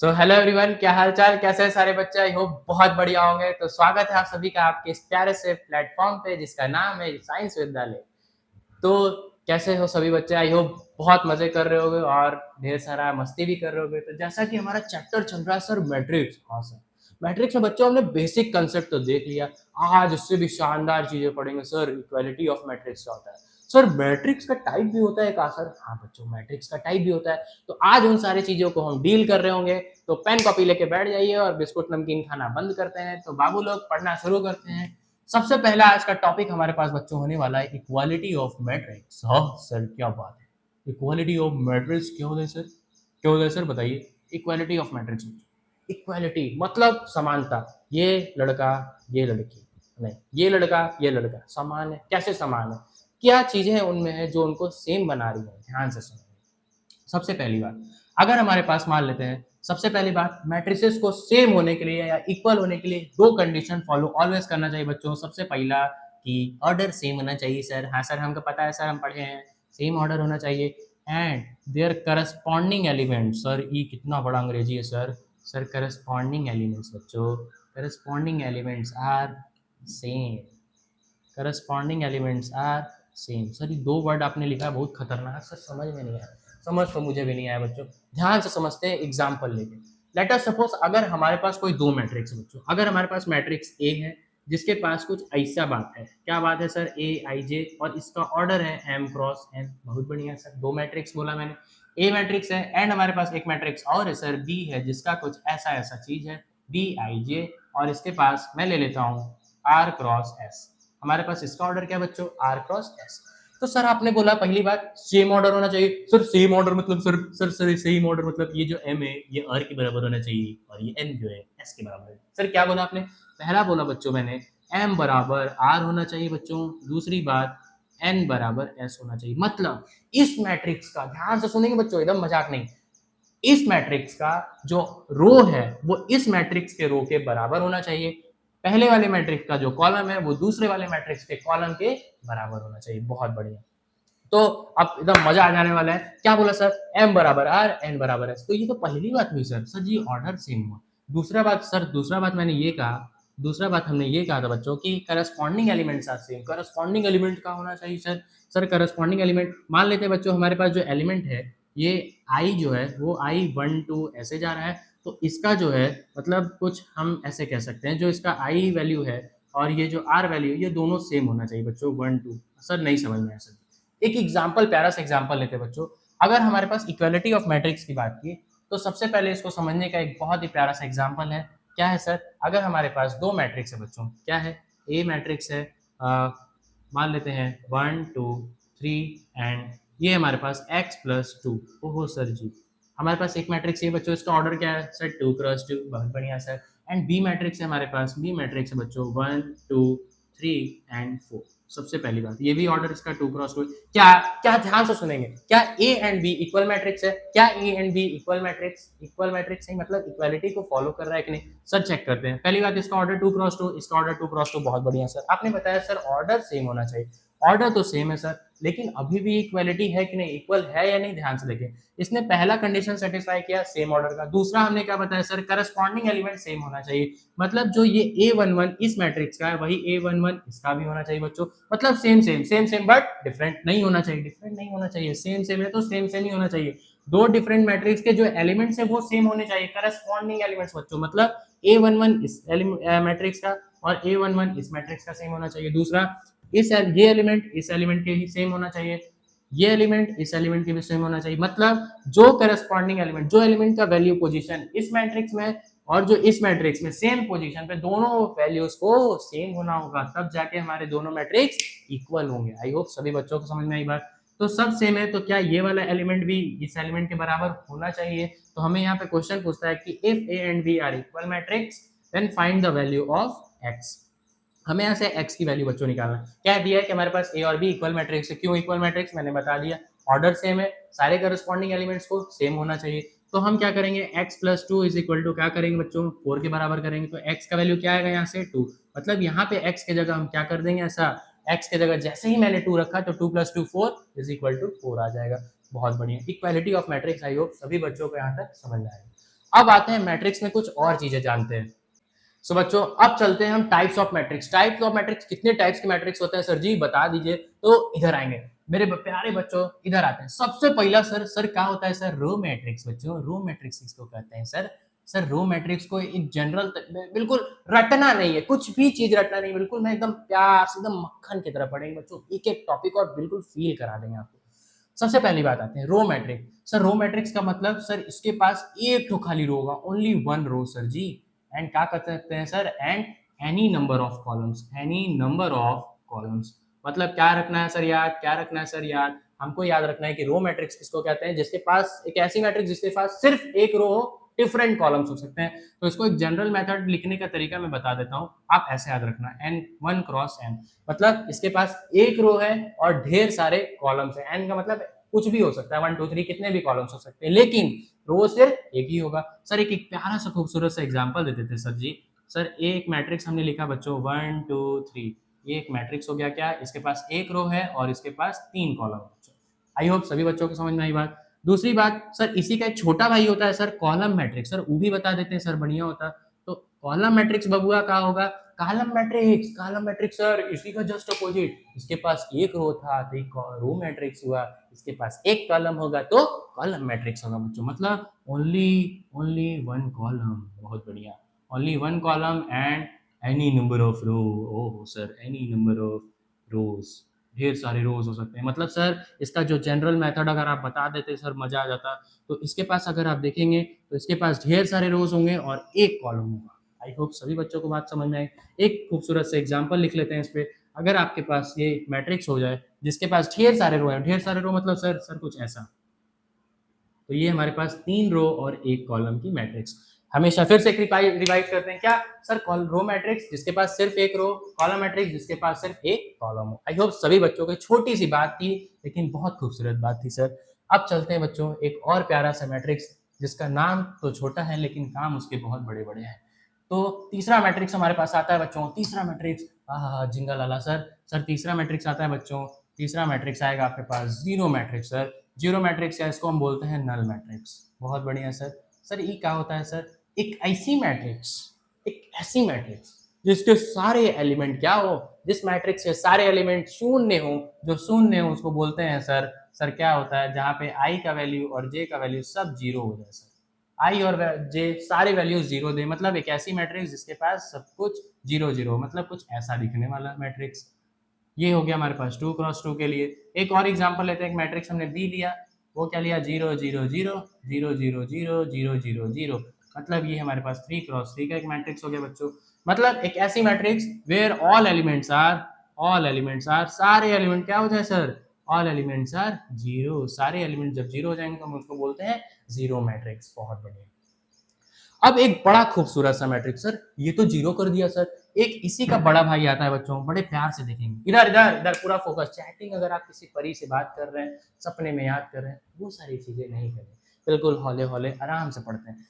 So hello everyone, क्या हाल चाल, कैसे हैं सारे बच्चे। आई होप बहुत बढ़िया होंगे। तो स्वागत है आप सभी का आपके इस प्यारे से प्लेटफॉर्म पे जिसका नाम है साइंस विद्यालय। तो कैसे हो सभी बच्चे। आई होप बहुत मजे कर रहे होगे और ढेर सारा मस्ती भी कर रहे होगे। तो जैसा कि हमारा चैप्टर चल रहा है सर मैट्रिक्स। हाँ सर, मैट्रिक्स में बच्चों हमने बेसिक कंसेप्ट तो देख लिया। आज उससे भी शानदार चीजें पढ़ेंगे सर। इक्वालिटी ऑफ मैट्रिक्स क्या होता है सर? मैट्रिक्स का टाइप भी होता है क्या सर? हाँ बच्चों, मैट्रिक्स का टाइप भी होता है। तो आज उन सारी चीजों को हम डील कर रहे होंगे। तो पेन कॉपी लेके बैठ जाइए और बिस्कुट नमकीन खाना बंद करते हैं। तो बाबू लोग पढ़ना शुरू करते हैं। सबसे पहला आज का टॉपिक हमारे पास बच्चों होने वाला है इक्वालिटी ऑफ मैट्रिक्स। हाँ सर, क्या बात है। इक्वालिटी ऑफ मैट्रिक्स क्यों होता है सर? क्यों होता है सर, बताइए। इक्वालिटी ऑफ मैट्रिक्स, इक्वालिटी मतलब समानता। ये लड़का, ये लड़की, नहीं ये लड़का ये लड़का समान है। कैसे समान है? क्या चीजें उनमें है जो उनको सेम बना रही है? ध्यान से सुनिए। सबसे पहली बात, अगर हमारे पास मान लेते हैं, सबसे पहली बात, मैट्रिसेस को सेम होने के लिए या इक्वल होने के लिए दो कंडीशन फॉलो ऑलवेज करना चाहिए बच्चों। सबसे पहला कि ऑर्डर सेम होना चाहिए सर। हाँ सर, हमको पता है सर, हम पढ़े हैं। सेम ऑर्डर होना चाहिए and their corresponding element. Sir ये कितना बड़ा अंग्रेजी है सर। सर करस्पॉन्डिंग एलिमेंट्स बच्चों, corresponding elements are same. Corresponding elements are same. Sir ये दो वर्ड आपने लिखा है बहुत खतरनाक सर, समझ में नहीं आया। समझ तो मुझे भी नहीं आया बच्चों। ध्यान से समझते हैं एग्जाम्पल लेके। लेट अस सपोज अगर हमारे पास कोई दो मैट्रिक्स है बच्चों। अगर हमारे पास मैट्रिक्स ए है जिसके पास कुछ ऐसा बात है। क्या बात है सर? ए आई जे, और इसका ऑर्डर है एम क्रॉस एन। बहुत बढ़िया सर, दो मैट्रिक्स बोला मैंने। ए मैट्रिक्स है एंड हमारे पास एक मैट्रिक्स और है सर बी है जिसका कुछ ऐसा ऐसा चीज है बी आई जे, और इसके पास मैं ले लेता हूँ आर क्रॉस एस। हमारे पास इसका ऑर्डर क्या बच्चों? R cross S. तो सर आपने बोला पहली बात सेम ऑर्डर होना चाहिए। सर सेम ऑर्डर मतलब सर सेम ऑर्डर मतलब ये जो एम है ये आर के बराबर होना चाहिए और ये एन जो है एस के बराबर है। सर क्या बोला आपने? पहला बोला बच्चों मैंने एम बराबर आर होना चाहिए बच्चों। दूसरी बात एन बराबर एस होना चाहिए। मतलब इस मैट्रिक्स का, ध्यान से सुनेंगे बच्चों, एकदम मजाक नहीं, इस मैट्रिक्स का जो रो है वो इस मैट्रिक्स के रो के बराबर होना चाहिए। पहले वाले मैट्रिक्स का जो कॉलम है वो दूसरे वाले मैट्रिक्स के कॉलम के बराबर होना चाहिए। बहुत बढ़िया। तो अब एकदम मजा आ जाने वाला है। क्या बोला सर? एम बराबर आर एन बराबर एस। तो ये तो पहली बात हुई सर। सर जी ऑर्डर सेम हुआ। दूसरा बात सर, दूसरा बात मैंने ये कहा, दूसरा बात हमने ये कहा था बच्चों कि corresponding elements are same. Corresponding element का होना चाहिए सर। सर करस्पॉन्डिंग एलिमेंट मान लेते हैं बच्चों, हमारे पास जो एलिमेंट है ये आई जो है वो आई वन टू ऐसे जा रहा है। तो इसका जो है मतलब कुछ हम ऐसे कह सकते हैं, जो इसका आई वैल्यू है और ये जो आर वैल्यू ये दोनों सेम होना चाहिए बच्चों, वन टू। सर नहीं समझ में आया सर। एक एग्जाम्पल, प्यारा सा एग्जाम्पल लेते हैं बच्चों। अगर हमारे पास इक्वालिटी ऑफ मैट्रिक्स की बात की तो सबसे पहले इसको समझने का एक बहुत ही प्यारा सा एग्जाम्पल है। क्या है सर? अगर हमारे पास दो मैट्रिक्स है बच्चों, क्या है? ए मैट्रिक्स है, मान लेते हैं वन टू थ्री एंड ये हमारे पास एक्स प्लस टू। ओहो सर जी, हमारे पास एक मैट्रिक्स ये बच्चों, इसका ऑर्डर क्या है सर? To cross two. बहुत बढ़िया सर। एंड बी मैट्रिक्स है हमारे पास, बी मैट्रिक्स है बच्चों one two three and four. सबसे पहली बात ये भी ऑर्डर इसका टू क्रॉस टू। क्या क्या ध्यान से सुनेंगे, क्या A and B equal matrix है? क्या A and B equal matrix? Equal matrix नहीं, मतलब इक्वालिटी को फॉलो कर रहा है कि नहीं? सर चेक करते हैं। पहली बात इसका ऑर्डर टू क्रॉस टू, इसका ऑर्डर टू क्रॉस टू। बहुत बढ़िया सर, आपने बताया सर ऑर्डर सेम होना चाहिए। ऑर्डर तो सेम है सर, लेकिन अभी भी इक्वालिटी है कि नहीं, इक्वल है या नहीं? ध्यान से देखिए। इसने पहला कंडीशन सेटिस्फाई किया सेम ऑर्डर का। दूसरा हमने क्या बताया सर? करस्पॉन्डिंग एलिमेंट सेम होना चाहिए। मतलब जो ये A11 इस मैट्रिक्स का है वही A11 इसका भी होना चाहिए बच्चों। मतलब same same same same but different नहीं होना चाहिए। डिफरेंट नहीं होना चाहिए, सेम सेम है तो सेम सेम ही होना चाहिए। दो डिफरेंट मैट्रिक्स के जो एलिमेंट्स है वो सेम होने चाहिए, करस्पॉन्डिंग एलिमेंट्स बच्चों। मतलब A11 इस मैट्रिक्स का और A11 इस मैट्रिक्स का सेम होना चाहिए। दूसरा ये एलिमेंट इस एलिमेंट के ही सेम होना चाहिए, ये एलिमेंट इस एलिमेंट के भी सेम होना चाहिए। मतलब जो करस्पॉन्डिंग एलिमेंट, जो एलिमेंट का वैल्यू पोजीशन इस मैट्रिक्स में और जो इस मैट्रिक्स में सेम पोजीशन पे, दोनों वैल्यूज को सेम होना होगा, तब जाके हमारे दोनों मैट्रिक्स इक्वल होंगे। आई होप सभी बच्चों को समझ में आई बात। तो सब सेम है तो क्या ये वाला एलिमेंट भी इस एलिमेंट के बराबर होना चाहिए? तो हमें यहाँ पे क्वेश्चन पूछता है कि if A and B are equal matrix then find the value of x. हमें यहाँ से x की वैल्यू बच्चों निकालना है। क्या दिया है कि हमारे पास a और b इक्वल मैट्रिक्स है। क्यों इक्वल मैट्रिक्स? मैंने बता दिया, ऑर्डर सेम है, सारे करस्पॉन्डिंग एलिमेंट्स को सेम होना चाहिए। तो हम क्या करेंगे, x plus two is equal to क्या करेंगे बच्चों? 4 के बराबर करेंगे। तो x का वैल्यू क्या आएगा यहाँ से? 2। मतलब यहाँ पे x के जगह हम क्या कर देंगे, ऐसा x के जगह जैसे ही मैंने 2 रखा तो 2 plus two 4 is equal to 4 आ जाएगा। बहुत बढ़िया। Equality of matrix I hope सभी बच्चों को यहाँ तक समझ में आएगा। अब आते हैं मैट्रिक्स में कुछ और चीजें जानते हैं। सो बच्चों अब चलते हैं हम types of matrix. Types of matrix, कितने टाइप्स के मैट्रिक्स होते हैं सर जी बता दीजिए। तो इधर आएंगे मेरे प्यारे बच्चों, इधर आते हैं। सबसे पहला सर क्या होता है सर? Row matrix. बच्चों रो मैट्रिक्स किसको कहते हैं सर? सर रो मैट्रिक्स को एक जनरल बिल्कुल रटना नहीं है, कुछ भी चीज रटना नहीं, बिल्कुल मैं एकदम प्यार से एकदम मक्खन की तरह पढ़ेंगे बच्चों, एक एक टॉपिक और बिल्कुल फील करा देंगे आपको। सबसे पहली बात आते हैं row matrix. Sir row matrix का मतलब सर इसके पास एक तो खाली रो होगा, only one row sir ji. And क्या कर सकते हैं sir? And any number of columns, any number of columns. मतलब क्या रखना है सर याद? क्या रखना है सर याद? हमको याद रखना है कि रो मैट्रिक्स किसको कहते हैं? जिसके पास एक ऐसी मैट्रिक्स जिसके पास सिर्फ एक रो हो, डिफरेंट कॉलम्स हो सकते हैं। तो इसको एक जनरल मेथड लिखने का तरीका मैं बता देता हूं, आप ऐसे याद रखना, एन वन क्रॉस एन। मतलब इसके पास एक रो है और ढेर सारे कॉलम्स है। एन का मतलब कुछ भी हो सकता है, 1 2 3 कितने भी कॉलम्स हो सकते हैं, लेकिन रो सिर्फ एक ही होगा। सर एक प्यारा सा खूबसूरत सा एग्जांपल देते थे सर जी। सर एक मैट्रिक्स हमने लिखा बच्चों 1 2 3, ये एक मैट्रिक्स हो गया। क्या? इसके पास एक रो है और इसके पास 3 कॉलम। आई होप सभी बच्चों को समझ में आई बात। दूसरी बात सर, इसी का एक छोटा भाई होता है सर कॉलम मैट्रिक्स। सर वो भी बता देते हैं सर, बढ़िया होता। तो कॉलम मैट्रिक्स बबुआ का होगा column matrix. Column matrix sir इसी का जस्ट अपोजिट, इसके पास एक रो था तो एक रो मैट्रिक्स हुआ, इसके पास एक कॉलम होगा तो कॉलम मैट्रिक्स होगा बच्चों। मतलब ओनली ओनली वन कॉलम। बहुत बढ़िया, only one column and any number of row. Oh sir any number of rows, ढेर सारे रोज हो सकते हैं। मतलब सर इसका जो जनरल मेथड अगर आप बता देते सर मजा आ जाता। तो इसके पास अगर आप देखेंगे तो इसके पास ढेर सारे रोज होंगे और एक कॉलम होगा। आई होप सभी बच्चों को बात समझ में आई। एक खूबसूरत से एग्जांपल लिख लेते हैं इस पे। अगर आपके पास ये मैट्रिक्स हो जाए जिसके पास ढेर सारे रो है, ढेर सारे रो मतलब सर कुछ ऐसा, तो ये हमारे पास 3 रो और एक कॉलम की मैट्रिक्स। हमेशा फिर से रिवाइज करते हैं क्या सर? रो मैट्रिक्स जिसके पास सिर्फ एक रो, कॉलम मैट्रिक्स जिसके पास सिर्फ एक कॉलम हो। आई होप सभी बच्चों को छोटी सी बात थी लेकिन बहुत खूबसूरत बात थी सर। अब चलते हैं बच्चों एक और प्यारा सा मैट्रिक्स जिसका नाम तो छोटा है लेकिन काम उसके बहुत बड़े बड़े हैं। तो तीसरा मैट्रिक्स हमारे पास आता है बच्चों। तीसरा मैट्रिक्स, जिंगल लाला सर तीसरा मैट्रिक्स आता है बच्चों। तीसरा मैट्रिक्स आएगा आपके पास zero matrix sir. Zero matrix या इसको हम बोलते हैं नल मैट्रिक्स। बहुत बढ़िया सर। सर ये क्या होता है सर? एक ऐसी मैट्रिक्स, एक ऐसी मैट्रिक्स जिसके सारे एलिमेंट क्या हो, जिस मैट्रिक्स के सारे एलिमेंट शून्य हो, जो शून्य हो उसको बोलते हैं सर क्या होता है? जहां पे आई का वैल्यू और जे का वैल्यू सब जीरो हो जाए सर। आई और जे सारे वैल्यूज जीरो दे, मतलब एक ऐसी मैट्रिक्स जिसके पास सब कुछ जीरो जीरो, मतलब कुछ ऐसा दिखने वाला मैट्रिक्स। ये हो गया हमारे पास 2x2 के लिए। एक और एग्जांपल लेते हैं। एक मैट्रिक्स हमने बी लिया, वो क्या लिया? 0 0 0 0 0 0 0 0 0। मतलब ये हमारे पास 3x3 का एक मैट्रिक्स हो गया बच्चों। मतलब एक ऐसी matrix where all elements are, सारे एलिमेंट क्या हो जाए sir? All elements are zero. सारे एलिमेंट जब जीरो हो जाएंगे तो हम उसको बोलते हैं जीरो मैट्रिक्स। बहुत बढ़िया। अब एक बड़ा खूबसूरत सा मैट्रिक्स सर, ये तो जीरो कर दिया सर। एक इसी का बड़ा भाई आता है बच्चों, बड़े प्यार से देखेंगे। इधर इधर इधर पूरा फोकस। चैटिंग अगर आप किसी परी से बात कर रहे हैं, सपने में याद कर रहे हैं, वो सारी चीजें नहीं करें, बिल्कुल हौले हौले आराम से पढ़ते हैं।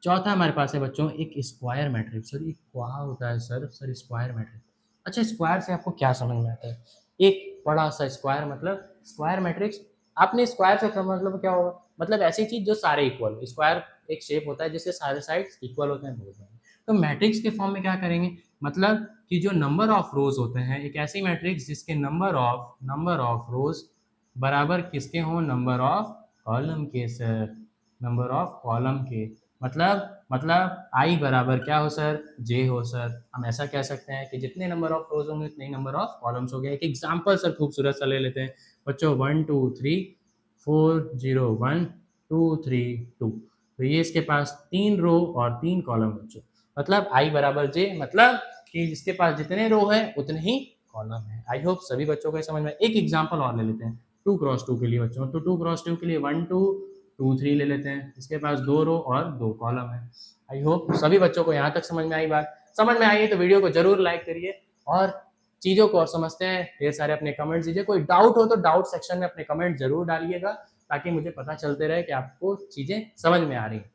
चौथा हमारे पास है बच्चों एक स्क्वायर मैट्रिक्स। सर ये क्या होता है सर स्क्वायर मैट्रिक्स। अच्छा स्क्वायर से आपको क्या समझ में आता है? एक बड़ा सा स्क्वायर, मतलब स्क्वायर मैट्रिक्स। आपने स्क्वायर से मतलब क्या होगा? मतलब ऐसी चीज जो सारे इक्वल। स्क्वायर एक शेप होता है जिसके सारे साइड्स इक्वल होते हैं, बोलते हैं। तो मैट्रिक्स के फॉर्म में क्या करेंगे? मतलब कि जो नंबर ऑफ रोज होते हैं, एक ऐसी मैट्रिक्स जिसके नंबर ऑफ रोज बराबर किसके हों? नंबर ऑफ कॉलम के सर, नंबर ऑफ कॉलम के। मतलब आई बराबर क्या हो सर? जे हो सर। हम ऐसा कह सकते हैं कि जितने नंबर ऑफ रोज होंगे उतने ही नंबर ऑफ कॉलम्स हो गए। एक एग्जांपल सर खूबसूरत सा ले लेते हैं बच्चों। 1 2 3 4 0 1 2 3 2। तो ये इसके पास 3 रो और 3 कॉलम बच्चों। मतलब आई बराबर जे, मतलब कि जिसके पास जितने रो है उतने ही कॉलम है। आई होप सभी बच्चों को समझ में। एक एग्जांपल और ले लेते हैं 2x2 के लिए बच्चों। तो 2x2 के लिए 1 2 2 3 ले लेते हैं। इसके पास 2 रो और 2 कॉलम है। आई होप सभी बच्चों को यहाँ तक समझ में आई बात। समझ में आई है तो वीडियो को जरूर लाइक करिए और चीज़ों को और समझते हैं ढेर सारे अपने कमेंट्स दीजिए। कोई डाउट हो तो डाउट सेक्शन में अपने कमेंट जरूर डालिएगा ताकि मुझे पता चलते रहे कि आपको चीज़ें समझ में आ रही हैं।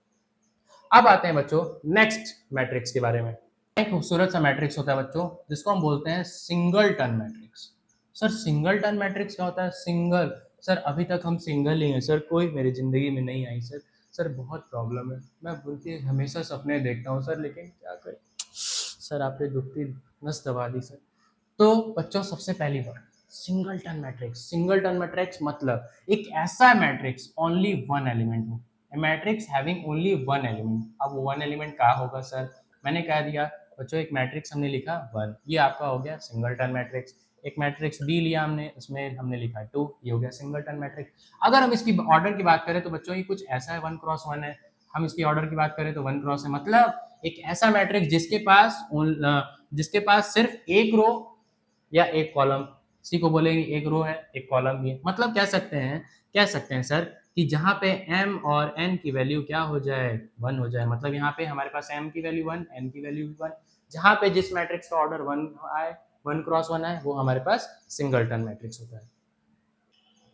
अब आते हैं बच्चों नेक्स्ट मैट्रिक्स के बारे में। एक खूबसूरत सा मैट्रिक्स होता है बच्चों जिसको हम बोलते हैं singleton matrix. Sir singleton matrix क्या होता है? सिंगल, सर अभी तक हम सिंगल ही हैं सर, कोई मेरी जिंदगी में नहीं आई सर। सर बहुत प्रॉब्लम है, मैं उनके हमेशा सपने देखता हूँ सर, लेकिन क्या करें सर, आपने दुखती नस दबा दी सर। तो बच्चों सबसे पहली बात, सिंगलटन मैट्रिक्स। सिंगलटन मैट्रिक्स मतलब एक ऐसा मैट्रिक्स ओनली वन एलिमेंट हो, matrix having only one element. अब वो वन एलिमेंट क्या होगा सर, मैंने कह दिया बच्चों, एक मैट्रिक्स हमने लिखा वन, ये आपका हो गया सिंगलटन मैट्रिक्स। एक मैट्रिक्स बी लिया हमने, उसमें हमने लिखा टू, ये हो गया सिंगलटन मैट्रिक्स। अगर हम इसकी ऑर्डर की बात करें तो बच्चों ये कुछ ऐसा है, वन क्रॉस वन है। हम इसकी ऑर्डर की बात करें तो वन क्रॉस है, मतलब एक ऐसा मैट्रिक्स जिसके पास सिर्फ एक रो या एक कॉलम, इसी को बोलेंगे एक रो है एक कॉलम भी है। मतलब कह सकते हैं सर कि जहाँ पे m और n की वैल्यू क्या हो जाए, वन हो जाए। मतलब यहाँ पे हमारे पास m की वैल्यू वन, n की वैल्यू भी वन, जहाँ पे जिस मैट्रिक्स का ऑर्डर वन आए, वन क्रॉस वन आए, वो हमारे पास सिंगलटन मैट्रिक्स होता है।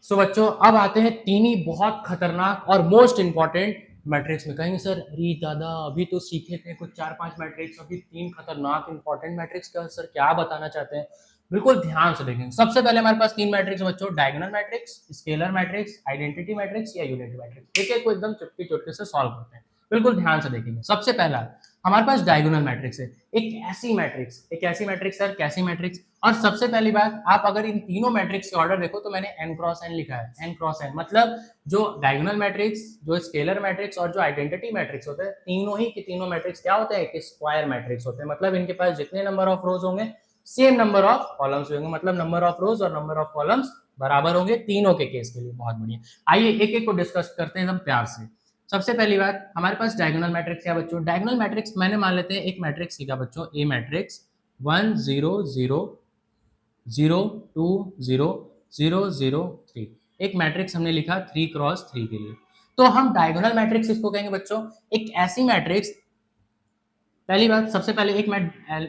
सो बच्चों अब आते हैं तीन ही बहुत खतरनाक और मोस्ट इंपॉर्टेंट मैट्रिक्स में। कहेंगे सर अरे दादा अभी तो सीखे थे कुछ चार पांच मैट्रिक्स, अभी तीन खतरनाक इंपॉर्टेंट मैट्रिक्स का सर क्या बताना चाहते हैं। बिल्कुल ध्यान से देखेंगे। सबसे पहले हमारे पास तीन मैट्रिक्स बच्चों, diagonal matrix, scalar matrix, identity matrix या यूनिटी मैट्रिक्स। एक एक को एकदम चुटकी चुटकी से सॉल्व करते हैं, बिल्कुल ध्यान से देखेंगे। सबसे पहला हमारे पास डायगोनल मैट्रिक्स है, एक ऐसी मैट्रिक्स सर, कैसी मैट्रिक्स। और सबसे पहली बात, आप अगर इन तीनों मैट्रिक्स के ऑर्डर देखो तो मैंने n क्रॉस n लिखा है, n क्रॉस n मतलब जो डायगोनल मैट्रिक्स, जो स्केलर मैट्रिक्स और जो आइडेंटिटी मैट्रिक्स होते हैं, तीनों ही के तीनों मैट्रिक्स क्या होते हैं, एक स्क्वायर मैट्रिक्स होते हैं। मतलब इनके पास जितने नंबर ऑफ रोज होंगे सेम नंबर ऑफ कॉलम्स होंगे, मतलब नंबर ऑफ रोज और नंबर ऑफ कॉलम्स बराबर होंगे तीनों के केस के लिए। बहुत बढ़िया, आइए एक एक को डिस्कस करते हैं एकदम प्यार से। सबसे पहली बात, हमारे पास डायगोनल मैट्रिक्स क्या बच्चों, डायगोनल मैट्रिक्स मैंने मान लेते हैं एक मैट्रिक्स लिखा बच्चों, ए मैट्रिक्स 1 0 0 0 2 0 0 0 3, एक मैट्रिक्स हमने लिखा 3 क्रॉस 3 के लिए। तो हम डायगोनल मैट्रिक्स इसको कहेंगे बच्चों, एक ऐसी मैट्रिक्स। पहली बात, सबसे पहले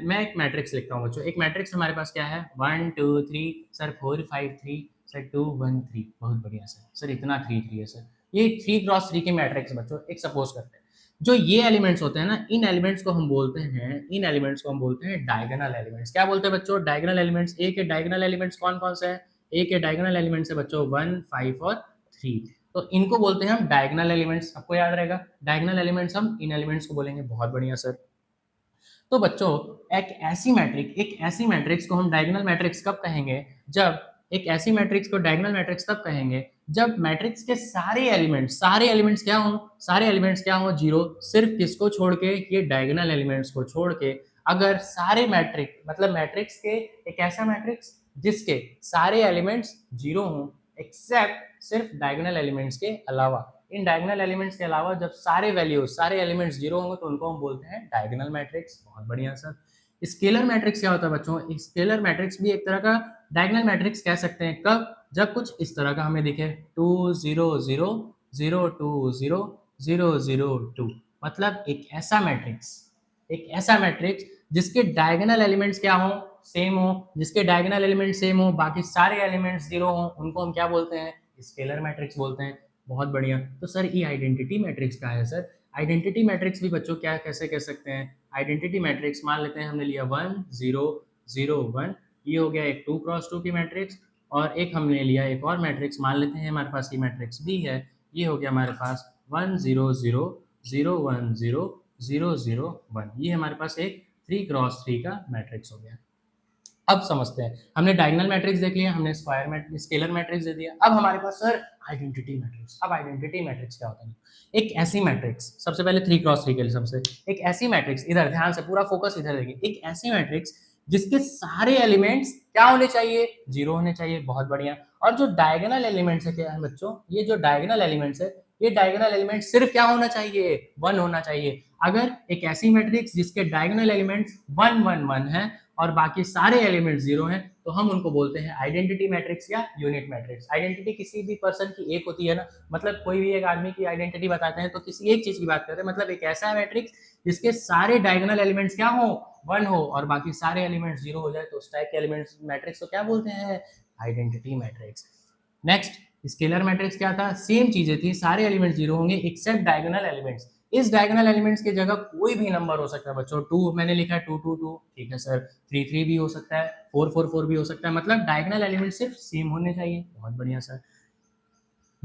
मैं एक मैट्रिक्स लिखता हूँ बच्चों। एक मैट्रिक्स हमारे पास क्या है, 1 2 3 सर, 4 5 3 सर, 2 1 3, बहुत बढ़िया सर इतना 3 3 है सर, ये 3 क्रॉस 3 के मैट्रिक्स बच्चों। एक सपोज करते हैं, जो ये एलिमेंट्स होते हैं ना, इन एलिमेंट्स को हम बोलते हैं डायगोनल एलिमेंट्स। क्या बोलते हैं बच्चों, डायगोनल एलिमेंट्स। ए के डायगोनल एलिमेंट्स कौन कौन से हैं, ए के डायगोनल एलिमेंट्स है बच्चों 1 5 और 3, तो इनको बोलते हैं हम डायगोनल एलिमेंट्स। आपको याद रहेगा, डायगोनल एलिमेंट्स हम इन एलिमेंट्स को बोलेंगे। बहुत बढ़िया सर। तो बच्चों एक ऐसी मैट्रिक्स को हम डायगोनल मैट्रिक्स कब कहेंगे, जब एक ऐसी मैट्रिक्स को डायगोनल मैट्रिक्स तब कहेंगे जब मैट्रिक्स के सारे एलिमेंट्स क्या हो जीरो, सिर्फ किसको छोड़ के, ये डायगोनल एलिमेंट्स को छोड़ के। अगर सारे मैट्रिक्स, मतलब मैट्रिक्स के एक ऐसा मैट्रिक्स जिसके सारे एलिमेंट्स जीरो हों, एक्सेप्ट सिर्फ डायगोनल एलिमेंट्स के अलावा। इन डायगोनल एलिमेंट्स के अलावा जब सारे एलिमेंट्स जीरो होंगे तो उनको हम बोलते हैं डायगोनल मैट्रिक्स। बहुत बढ़िया सर। स्केलर मैट्रिक्स क्या होता है बच्चों, स्केलर मैट्रिक्स भी एक तरह का डायगोनल मैट्रिक्स कह सकते हैं। कब, जब कुछ इस तरह का हमें दिखे 2 0 0 0 2 0 0 0 2, मतलब एक ऐसा मैट्रिक्स जिसके डायगोनल एलिमेंट्स क्या हो, सेम हो, जिसके डायगोनल एलिमेंट सेम हो, बाकी सारे एलिमेंट्स जीरो हो, उनको हम क्या बोलते हैं, स्केलर मैट्रिक्स बोलते हैं। बहुत बढ़िया। तो सर ये आइडेंटिटी मैट्रिक्स का है सर, आइडेंटिटी मैट्रिक्स भी बच्चों क्या कैसे कह सकते हैं, आइडेंटिटी मैट्रिक्स मान लेते हैं हमने लिया 1 0 0 1, ये हो गया एक 2 क्रॉस 2 की मैट्रिक्स। और एक हमने लिया एक और मैट्रिक्स, मान लेते हैं हमारे पास ये मैट्रिक्स बी है, ये हो गया हमारे पास 1 0 0 0 1 0 0 0 1, ये हमारे पास एक 3 क्रॉस 3 का मैट्रिक्स हो गया। अब समझते हैं, हमने डायगोनल मैट्रिक्स देख लिया, हमने स्केलर मैट्रिक्स दे दिया। अब हमारे पास सर आइडेंटिटी मैट्रिक्स। अब आइडेंटिटी मैट्रिक्स क्या होता है, एक ऐसी मैट्रिक्स, सबसे पहले 3 क्रॉस 3 के लिए सबसे, एक ऐसी मैट्रिक्स, इधर ध्यान से पूरा फोकस इधर देखिए, एक ऐसी मैट्रिक्स जिसके सारे एलिमेंट्स क्या होने चाहिए, जीरो होने चाहिए। बहुत बढ़िया। और जो डायगोनल एलिमेंट्स है क्या है बच्चों, ये जो डायगोनल एलिमेंट्स है, ये डायगोनल एलिमेंट सिर्फ क्या होना चाहिए, वन होना चाहिए। अगर एक ऐसी मैट्रिक्स जिसके डायगोनल एलिमेंट्स 1 1 1 है और बाकी सारे एलिमेंट जीरो हैं, तो हम उनको बोलते हैं आइडेंटिटी मैट्रिक्स या यूनिट मैट्रिक्स। आइडेंटिटी किसी भी पर्सन की एक होती है ना, मतलब कोई भी एक आदमी की आइडेंटिटी बताते हैं तो किसी एक चीज की बात करते हैं, मतलब एक ऐसा मैट्रिक्स जिसके सारे डायगोनल एलिमेंट्स क्या हो, वन हो, और बाकी सारे एलिमेंट्स जीरो हो जाए, तो उस टाइप के एलिमेंट्स मैट्रिक्स को क्या बोलते हैं, identity matrix. Next, scalar matrix क्या था, सेम चीजें थी, सारे एलिमेंट्स जीरो होंगे एक्सेप्ट डायगोनल एलिमेंट्स। इस डायगोनल एलिमेंट्स की जगह कोई भी नंबर हो सकता है बच्चों, 2 मैंने लिखा है 2 2 2, ठीक है सर, 3 3 भी हो सकता है, 4 4 4 भी हो सकता है, मतलब डायगोनल एलिमेंट सिर्फ सेम होने चाहिए। बहुत बढ़िया सर।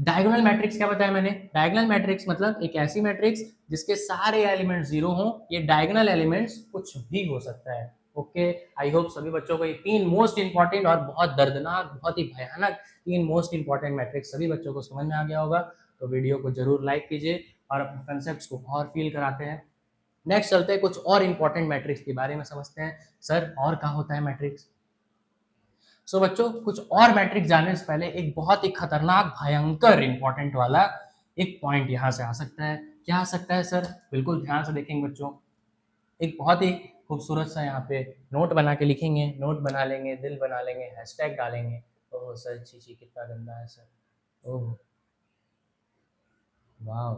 डायगोनल मैट्रिक्स क्या बताया मैंने? डायगोनल मैट्रिक्स मतलब एक ऐसी मैट्रिक्स जिसके सारे एलिमेंट्स जीरो हों। ये डायगोनल एलिमेंट्स कुछ भी हो सकता है। ओके, आई होप सभी बच्चों को ये तीन मोस्ट इंपॉर्टेंट और बहुत दर्दनाक, बहुत ही भयानक तीन मोस्ट इंपॉर्टेंट मैट्रिक्स सभी बच्चों को समझ में आ गया होगा। तो वीडियो को जरूर लाइक कीजिए और अपने कंसेप्ट को और फील कराते हैं। नेक्स्ट चलते हैं, कुछ और इंपॉर्टेंट मैट्रिक्स के बारे में समझते हैं। सर और क्या होता है मैट्रिक्स? सो बच्चों, कुछ और मैट्रिक्स जानने से पहले एक बहुत ही खतरनाक, भयंकर इंपॉर्टेंट वाला एक पॉइंट यहाँ से आ सकता है। क्या आ सकता है सर? बिल्कुल ध्यान से देखेंगे बच्चों। एक बहुत ही खूबसूरत सा यहाँ पे नोट बना के लिखेंगे, नोट बना लेंगे, दिल बना लेंगे, हैशटैग डालेंगे। ओह सर, छी कितना गंदा है सर। ओह वाह।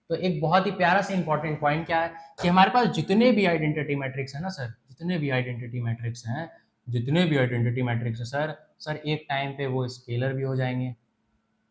तो एक बहुत ही प्यारा सा इंपॉर्टेंट पॉइंट क्या है कि हमारे पास जितने भी आइडेंटिटी मैट्रिक्स है ना सर, जितने भी आइडेंटिटी मैट्रिक्स हैं, जितने भी आइडेंटिटी मैट्रिक्स है सर एक टाइम पे वो स्केलर भी हो जाएंगे,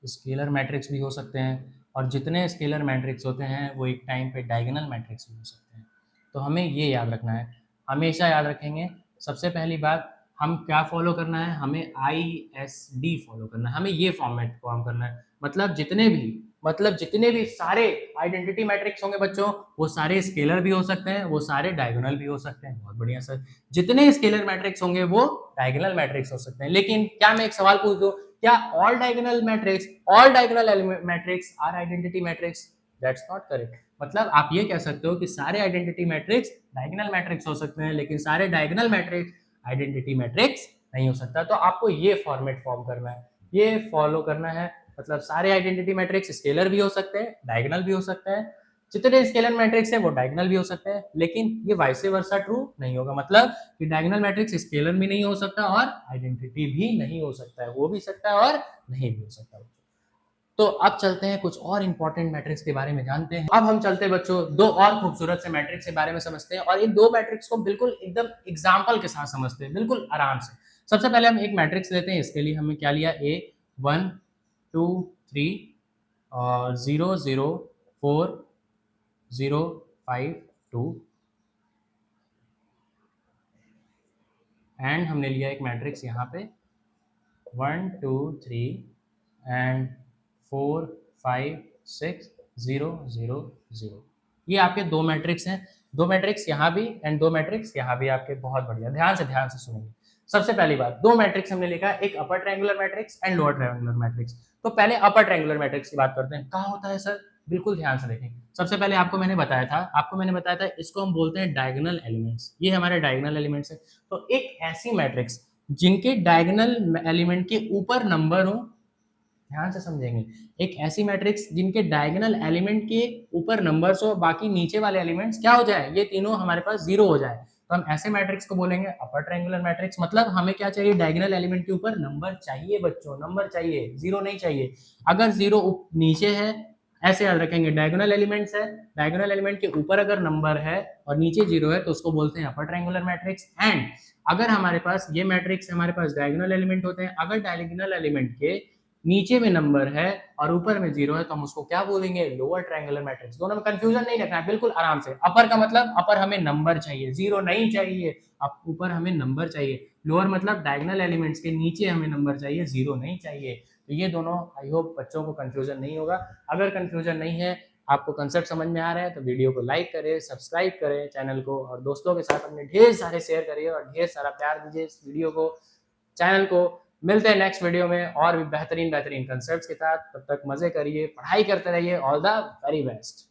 स्केलर मैट्रिक्स भी हो सकते हैं। और जितने स्केलर मैट्रिक्स होते हैं वो एक टाइम पे डायगोनल मैट्रिक्स भी हो सकते हैं। तो हमें ये याद रखना है, हमेशा याद रखेंगे। सबसे पहली बात, हम क्या फॉलो करना है? हमें ISD फॉलो करना है, हमें ये फॉर्मेट फॉर्म करना है। मतलब जितने भी सारे आइडेंटिटी मैट्रिक्स होंगे बच्चों, वो सारे स्केलर भी हो सकते हैं, वो सारे डायगोनल भी हो सकते हैं। बहुत बढ़िया सर, जितने स्केलर मैट्रिक्स होंगे वो डायगोनल मैट्रिक्स हो सकते हैं। लेकिन क्या मैं एक सवाल पूछ दूं, क्या all diagonal matrix are identity matrix? That's not correct. मतलब आप ये कह सकते हो कि सारे आइडेंटिटी मैट्रिक्स डायगोनल मैट्रिक्स हो सकते हैं, लेकिन सारे डायगोनल मैट्रिक्स आइडेंटिटी मैट्रिक्स नहीं हो सकता। तो आपको ये फॉर्मेट फॉर्म करना है, ये फॉलो करना है। मतलब सारे आइडेंटिटी मैट्रिक्स स्केलर भी हो सकते हैं, डायगोनल भी हो सकते हैं। जितने स्केलर मैट्रिक्स है वो डायगोनल भी हो सकते हैं, लेकिन ये वाइस वर्सा ट्रू नहीं होगा। मतलब कि डायगोनल मैट्रिक्स स्केलर भी नहीं हो सकता और आइडेंटिटी भी नहीं हो सकता है, वो भी सकता है और नहीं भी हो सकता। तो अब चलते हैं, कुछ और इंपॉर्टेंट मैट्रिक्स के बारे में जानते हैं। अब हम चलते हैं बच्चों, दो और खूबसूरत से मैट्रिक्स के बारे में समझते हैं और इन दो मैट्रिक्स को बिल्कुल एकदम एग्जाम्पल के साथ समझते हैं, बिल्कुल आराम से। सबसे पहले हम एक मैट्रिक्स लेते हैं। इसके लिए हमें क्या लिया? A1 2 3 और 0 0 4 0 5 2 एंड हमने लिया एक मैट्रिक्स यहाँ पे 1 2 3 एंड 4 5 6 0 0 0। ये आपके दो मैट्रिक्स हैं, दो मैट्रिक्स यहाँ भी एंड दो मैट्रिक्स यहाँ भी आपके। बहुत बढ़िया, ध्यान से सुनेंगे। सबसे पहली बात, दो मैट्रिक्स हमने लिखा, एक upper triangular matrix and lower triangular matrix. तो पहले अपर ट्रायंगुलर मैट्रिक्स की बात करते हैं। कहाँ होता है सर? बिल्कुल ध्यान से देखें। सबसे पहले आपको मैंने बताया था इसको हम बोलते हैं डायगोनल एलिमेंट्स। ये हमारे डायगोनल एलिमेंट्स है। तो एक ऐसी मैट्रिक्स जिनके डायगोनल एलिमेंट के ऊपर नंबर हो, ध्यान से समझेंगे, एक ऐसी मैट्रिक्स जिनके डायगोनल एलिमेंट के ऊपर नंबर्स हो, बाकी नीचे वाले एलिमेंट्स क्या हो जाए? ये तीनों हमारे पास जीरो हो जाए, तो हम ऐसे मैट्रिक्स को बोलेंगे अपर ट्रायंगुलर मैट्रिक्स। मतलब हमें क्या चाहिए? डायगोनल एलिमेंट के ऊपर नंबर चाहिए बच्चों, नंबर चाहिए, जीरो नहीं चाहिए। अगर जीरो नीचे है, ऐसे याद रखेंगे, डायगोनल एलिमेंट्स है, डायगोनल एलिमेंट के ऊपर अगर नंबर है और नीचे जीरो है तो उसको बोलते हैं अपर ट्रायंगुलर मैट्रिक्स। एंड अगर हमारे पास ये मैट्रिक्स, हमारे पास डायगोनल एलिमेंट होते हैं, अगर डायगोनल एलिमेंट के नीचे में नंबर है और ऊपर में जीरो है तो हम उसको क्या बोलेंगे? Lower triangular matrix. दोनों में कंफ्यूजन नहीं रखना है, बिल्कुल आराम से। अपर का मतलब अपर हमें नंबर चाहिए, जीरो नहीं चाहिए। अब ऊपर हमें नंबर चाहिए, लोअर मतलब डायगोनल एलिमेंट्स के नीचे हमें नंबर चाहिए, जीरो नहीं चाहिए। तो ये दोनों, आई होप बच्चों को कंफ्यूजन नहीं होगा। अगर कंफ्यूजन नहीं है, आपको कंसेप्ट समझ में आ रहा है, तो वीडियो को लाइक करें, सब्सक्राइब करें चैनल को, और दोस्तों के साथ अपने ढेर सारे शेयर करिए और ढेर सारा प्यार दीजिए इस वीडियो को, चैनल को। मिलते हैं नेक्स्ट वीडियो में और भी बेहतरीन कंसेप्ट्स के साथ। तब तक मजे करिए, पढ़ाई करते रहिए। All the very best.